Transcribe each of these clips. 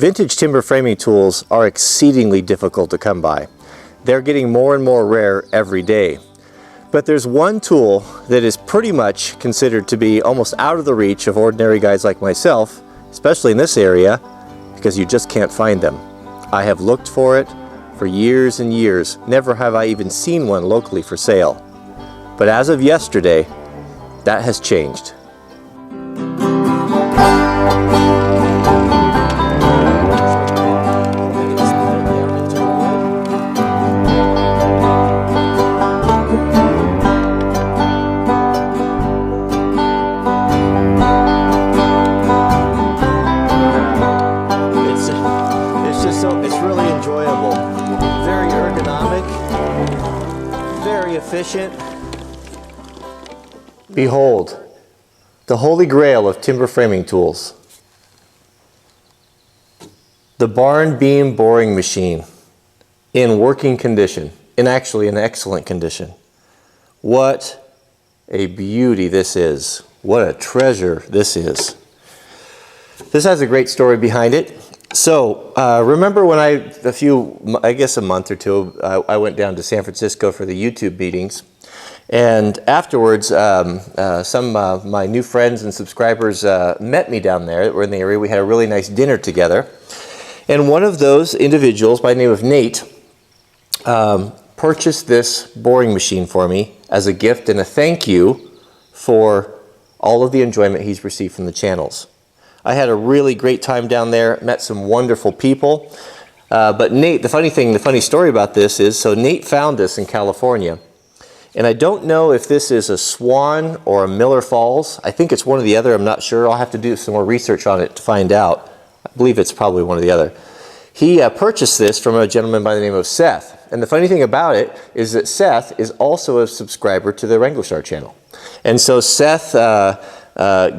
Vintage timber framing tools are exceedingly difficult to come by. They're getting more and more rare every day. But there's one tool that is pretty much considered to be almost out of the reach of ordinary guys like myself, especially in this area, because you just can't find them. I have looked for it for years and years. Never have I even seen one locally for sale. But as of yesterday, that has changed. It's really enjoyable, very ergonomic, very efficient. Behold, the holy grail of timber framing tools. The barn beam boring machine in working condition, and actually in excellent condition. What a beauty this is. What a treasure this is. This has a great story behind it. So remember when I guess a month or two, I went down to San Francisco for the YouTube meetings. And afterwards, some of my new friends and subscribers met me down there that were in the area. We had a really nice dinner together. And one of those individuals by the name of Nate purchased this boring machine for me as a gift and a thank you for all of the enjoyment he's received from the channels. I had a really great time down there, met some wonderful people. But Nate, the funny story about this is, so Nate found this in California. And I don't know if this is a Swan or a Miller Falls. I think it's one or the other, I'm not sure. I'll have to do some more research on it to find out. I believe it's probably one or the other. He purchased this from a gentleman by the name of Seth. And the funny thing about it is that Seth is also a subscriber to the Wranglerstar channel. And so Seth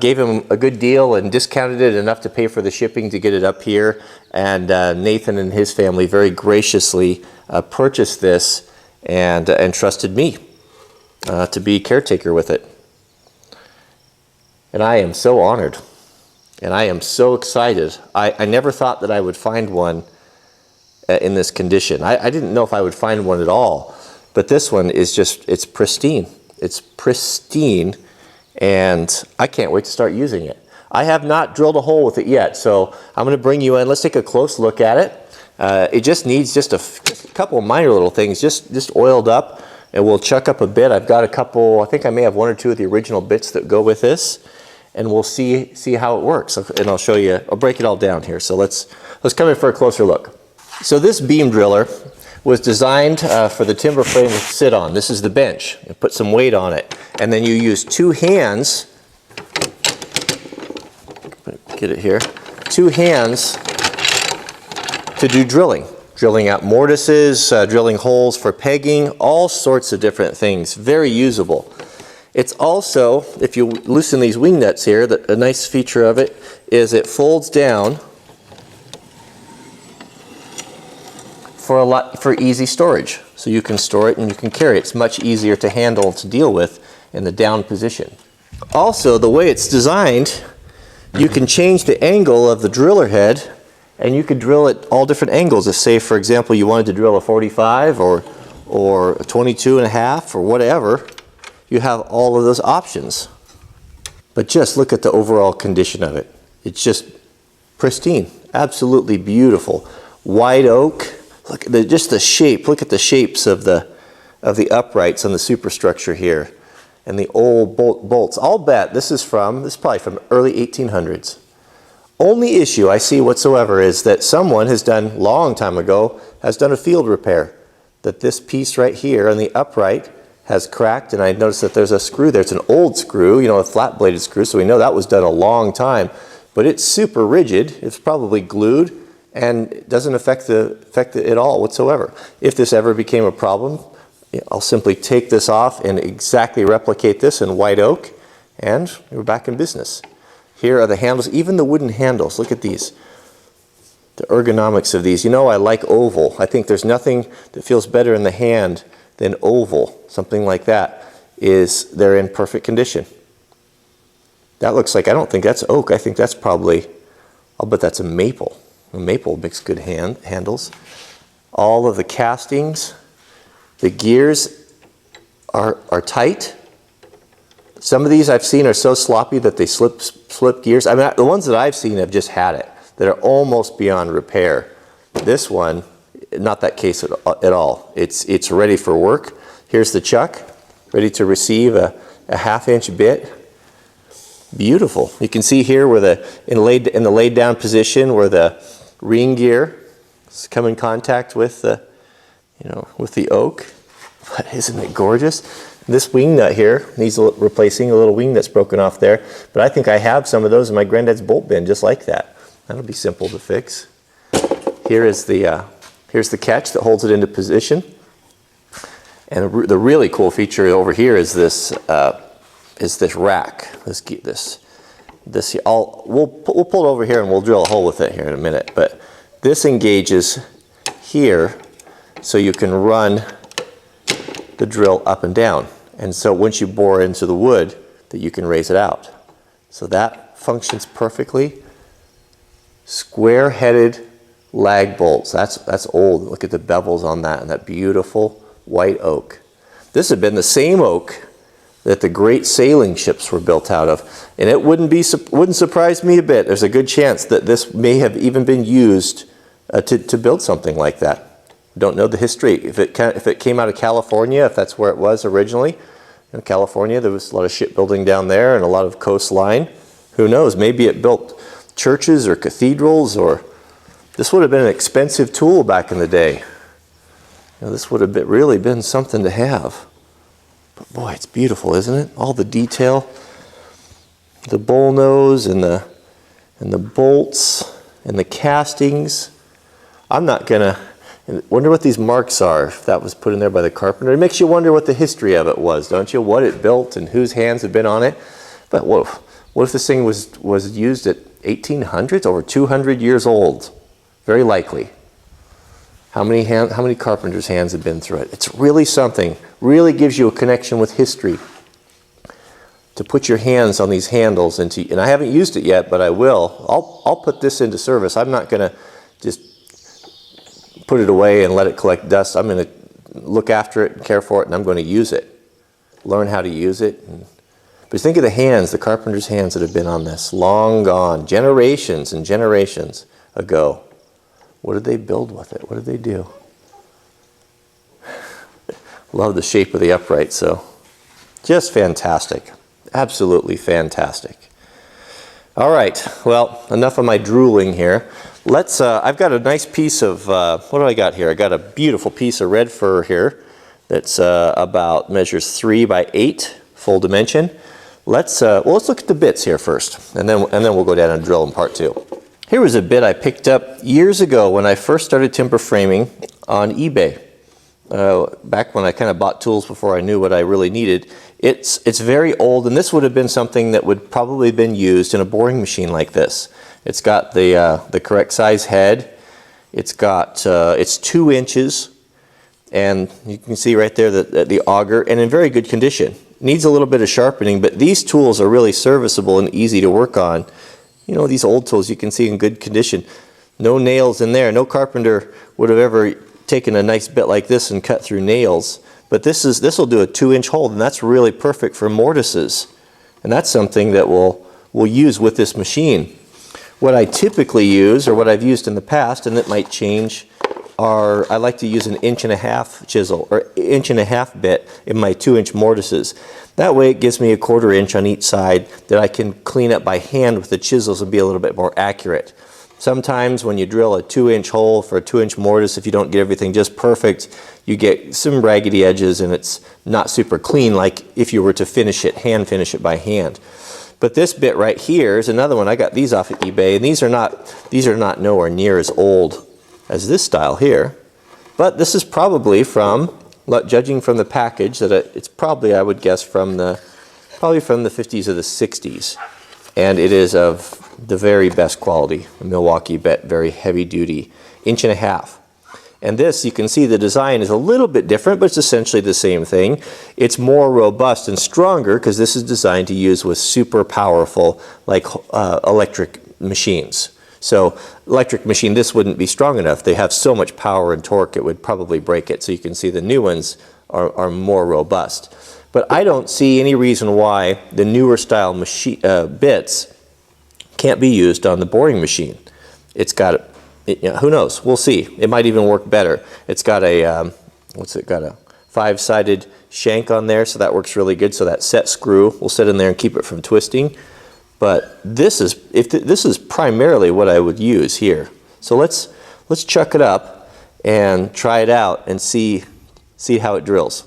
gave him a good deal and discounted it enough to pay for the shipping to get it up here. And Nathan and his family very graciously purchased this and trusted me to be caretaker with it. And I am so honored. And I am so excited. I never thought that I would find one in this condition. I didn't know if I would find one at all. But this one is just, it's pristine. It's pristine. And I can't wait to start using it. I have not drilled a hole with it yet, so I'm going to bring you in. Let's take a close look at it. It just needs just a couple of minor little things, just oiled up, and we'll chuck up a bit. I've got a couple, I think I may have one or two of the original bits that go with this, and we'll see how it works. And I'll show you, I'll break it all down here. So let's come in for a closer look. So this beam driller was designed for the timber frame to sit on. This is the bench. You put some weight on it. And then you use two hands, get it here, two hands to do drilling. Drilling out mortises, drilling holes for pegging, all sorts of different things. Very usable. It's also, if you loosen these wing nuts here, a nice feature of it is it folds down for easy storage. So you can store it and you can carry it. It's much easier to handle and to deal with in the down position. Also, the way it's designed, you can change the angle of the driller head and you could drill at all different angles. If, say, for example, you wanted to drill a 45 or a 22 and a half or whatever, you have all of those options. But just look at the overall condition of it. It's just pristine, absolutely beautiful. White oak. Look at just the shape. Look at the shapes of the uprights on the superstructure here, and the old bolts. I'll bet this is probably from early 1800s. Only issue I see whatsoever is that someone has done, long time ago, has done a field repair. That this piece right here on the upright has cracked, and I noticed that there's a screw there. It's an old screw, a flat-bladed screw, so we know that was done a long time. But it's super rigid. It's probably glued. And it doesn't affect it at all whatsoever. If this ever became a problem, I'll simply take this off and exactly replicate this in white oak, and we're back in business. Here are the handles, even the wooden handles. Look at these. The ergonomics of these. I like oval. I think there's nothing that feels better in the hand than oval. Something like that they're in perfect condition. That looks like, I don't think that's oak. I think that's probably, I'll bet that's a maple. Maple makes good handles. All of the castings, the gears are tight. Some of these I've seen are so sloppy that they slip gears. I mean, the ones that I've seen have just had it, that are almost beyond repair. This one, not that case at all. It's ready for work. Here's the chuck, ready to receive a 1/2-inch bit. Beautiful. You can see here where in the laid down position where the ring gear has come in contact with the oak. But isn't it gorgeous? This wing nut here needs replacing, a little wing that's broken off there. But I think I have some of those in my granddad's bolt bin just like that. That'll be simple to fix. Here's the catch that holds it into position. And the really cool feature over here is this rack. We'll pull it over here and we'll drill a hole with it here in a minute. But this engages here so you can run the drill up and down. And so once you bore into the wood, that you can raise it out. So that functions perfectly. Square-headed lag bolts. That's old. Look at the bevels on that and that beautiful white oak. This had been the same oak that the great sailing ships were built out of, and it wouldn't surprise me a bit. There's a good chance that this may have even been used to build something like that. Don't know the history. If it came out of California, if that's where it was originally, in California, there was a lot of shipbuilding down there and a lot of coastline. Who knows? Maybe it built churches or cathedrals, or this would have been an expensive tool back in the day. This would have really been something to have. But boy, it's beautiful, isn't it? All the detail, the bull nose and the bolts and the castings. I'm not gonna wonder what these marks are, if that was put in there by the carpenter. It makes you wonder what the history of it was, don't you? What it built and whose hands had been on it. But what if this thing was used at 1800s, over 200 years old? Very likely. How many carpenters' hands have been through it? It's really something. Really gives you a connection with history. To put your hands on these handles and I haven't used it yet, but I will. I'll put this into service. I'm not going to just put it away and let it collect dust. I'm going to look after it and care for it, and I'm going to use it. Learn how to use it. But think of the hands, the carpenter's hands that have been on this. Long gone. Generations and generations ago. What did they build with it? What did they do? Love the shape of the upright, so just fantastic. Absolutely fantastic. All right, well, enough of my drooling here. Let's, I've got a nice piece of, what do I got here? I got a beautiful piece of red fir here that's measures 3 by 8, full dimension. Let's look at the bits here first, and then we'll go down and drill in part 2. Here was a bit I picked up years ago when I first started timber framing on eBay. Back when I kind of bought tools before I knew what I really needed. It's very old, and this would have been something that would probably have been used in a boring machine like this. It's got the correct size head. It's 2 inches, and you can see right there that the auger, and in very good condition. Needs a little bit of sharpening, but these tools are really serviceable and easy to work on. You know, these old tools you can see in good condition. No nails in there. No carpenter would have ever taken a nice bit like this and cut through nails. But this will do a 2-inch hole, and that's really perfect for mortises. And that's something that we'll use with this machine. What I typically use, or what I've used in the past, and it might change, I like to use an 1.5-inch chisel or 1.5-inch bit in my 2-inch mortises. That way it gives me a 1/4 inch on each side that I can clean up by hand with the chisels and be a little bit more accurate. Sometimes when you drill a 2-inch hole for a 2-inch mortise, if you don't get everything just perfect, you get some raggedy edges and it's not super clean like if you were to hand finish it by hand. But this bit right here is another one. I got these off of eBay, and these are not nowhere near as old as this style here. But this is probably from, judging from the package, that it's probably, I would guess, from the 50s or the 60s. And it is of the very best quality, a Milwaukee bit, very heavy duty, 1.5 inch. And this, you can see the design is a little bit different, but it's essentially the same thing. It's more robust and stronger because this is designed to use with super powerful, like electric machines. So electric machine, this wouldn't be strong enough. They have so much power and torque it would probably break it. So you can see the new ones are more robust. But I don't see any reason why the newer style machine bits can't be used on the boring machine. It's got, who knows? We'll see. It might even work better. It's got a, got a 5-sided shank on there, so that works really good. So that set screw will sit in there and keep it from twisting. But this is, this is primarily what I would use here. So let's chuck it up and try it out and see how it drills.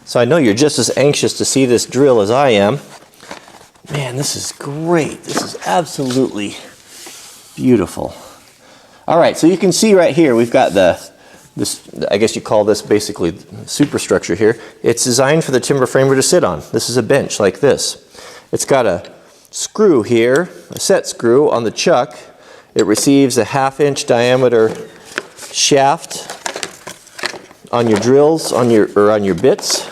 So I know you're just as anxious to see this drill as I am. Man, this is great. This is absolutely beautiful. All right, so you can see right here we've got this, I guess you call this basically superstructure here. It's designed for the timber framer to sit on. This is a bench like this. It's got a screw here, a set screw on the chuck. It receives a 1/2-inch diameter shaft on your drills, on your bits.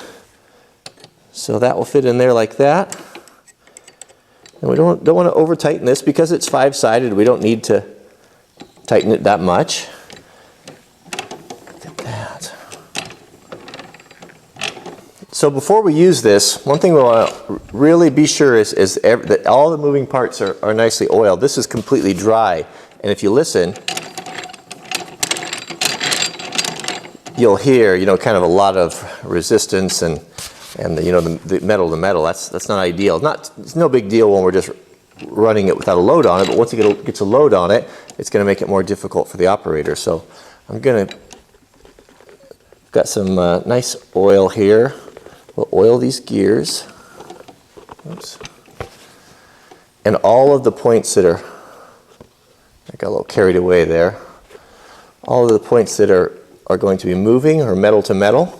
So that will fit in there like that. And we don't want to over tighten this because it's 5-sided. We don't need to tighten it that much. Look at that. So before we use this, one thing we want to really be sure is that all the moving parts are nicely oiled. This is completely dry, and if you listen, you'll hear, kind of a lot of resistance and the metal to metal. That's not ideal. It's no big deal when we're just running it without a load on it, but once it gets a load on it, it's going to make it more difficult for the operator. So got some nice oil here. We'll oil these gears. Oops. And all of the points that are, I got a little carried away there. All of the points that are going to be moving are metal to metal.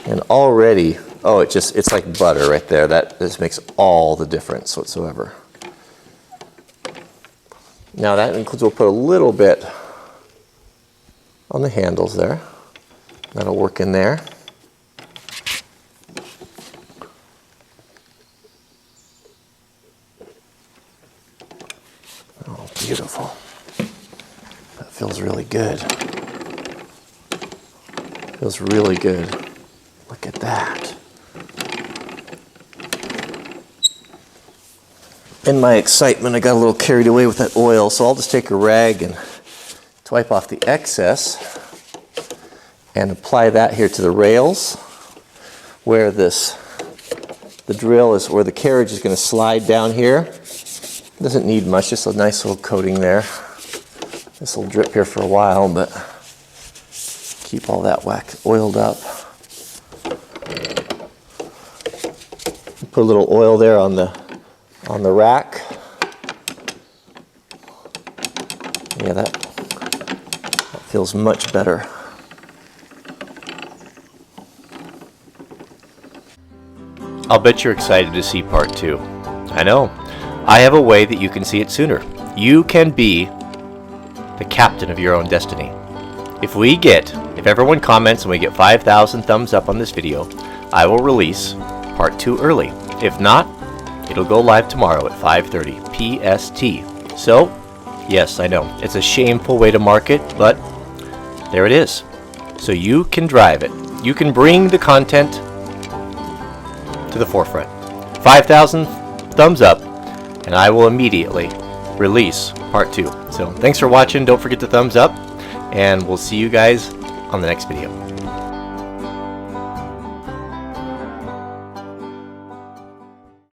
And already, oh, it's like butter right there. This makes all the difference whatsoever. Now that includes, we'll put a little bit on the handles there. That'll work in there. Oh, beautiful. That feels really good. Feels really good. Look at that. In my excitement, I got a little carried away with that oil, so I'll just take a rag and wipe off the excess and apply that here to the rails where the drill is, where the carriage is going to slide down here. Doesn't need much, just a nice little coating there. This will drip here for a while, but keep all that oiled up. Put a little oil there on the rack. Yeah, that feels much better. I'll bet you're excited to see part 2. I know. I have a way that you can see it sooner. You can be the captain of your own destiny. If everyone comments and we get 5,000 thumbs up on this video, I will release part 2 early. If not, it'll go live tomorrow at 5:30 PST. So, yes, I know, it's a shameful way to market, but there it is. So you can drive it. You can bring the content to the forefront. 5,000 thumbs up, and I will immediately release part 2. So thanks for watching. Don't forget to thumbs up, and we'll see you guys on the next video.